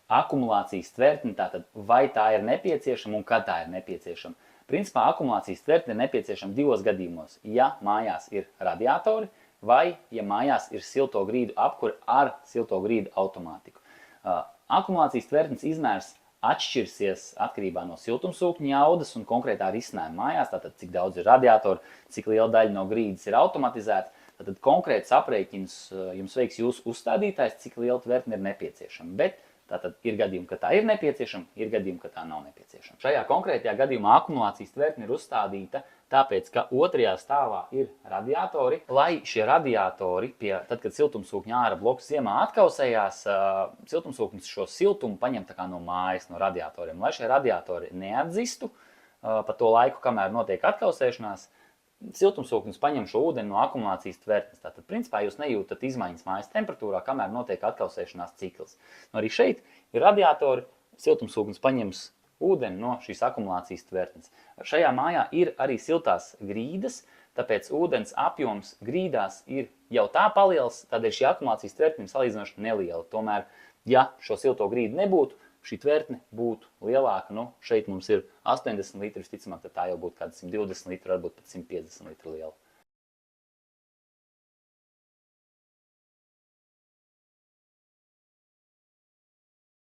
akumulācijas tvertne, tātad vai tā ir nepieciešama un kad tā ir nepieciešama. Principā akumulācijas tvertne ir nepieciešama divos gadījumos. Ja mājās ir radiatori vai ja mājās ir silto grīdu apkure ar silto grīdu automātiku. Akumulācijas tvertnes izmērs atšķirsies atkarībā no siltumsūkņa jaudas un konkrētā risinājuma mājās, tātad cik daudz ir radiatori, cik liela daļa no grīdas ir automatizēta. Tātad konkrēts aprēķins jums veiks jūsu uzstādītājs, cik liela tvertne ir nepieciešama. Bet tātad ir gadījumi, ka tā ir nepieciešama, ir gadījumi, ka tā nav nepieciešama. Šajā konkrētajā gadījumā akumulācijas tvertne ir uzstādīta tāpēc, ka otrajā stāvā ir radiatori, lai šie radiatori, tad, kad siltumsūkņa ārā bloks ziemā atkausējās, siltumsūknis šo siltumu paņem tā kā no mājas, no radiatoriem. Lai šie radiatori neatdzistu pa to laiku, kamēr notiek atkausēšanās, siltumsūknis paņem šo ūdeni no akumulācijas tvertnes. Tātad, principā, jūs nejūtat izmaiņas mājas temperatūrā, kamēr notiek atkausēšanās cikls. Arī šeit ir radiatori, siltumsūknis paņems ūdeni no šīs akumulācijas tvertnes. Šajā mājā ir arī siltās grīdas, tāpēc ūdens apjoms grīdās ir jau tā paliels, tādēļ šī akumulācijas tvertne ir salīdzinoši neliela. Tomēr, ja šo silto grīdu nebūtu, šī tvertne būtu lielāka. Šeit mums ir 80 litri, visticamāk, tad tā jau būtu kāda 120 litri, varbūt pat 150 litri liela.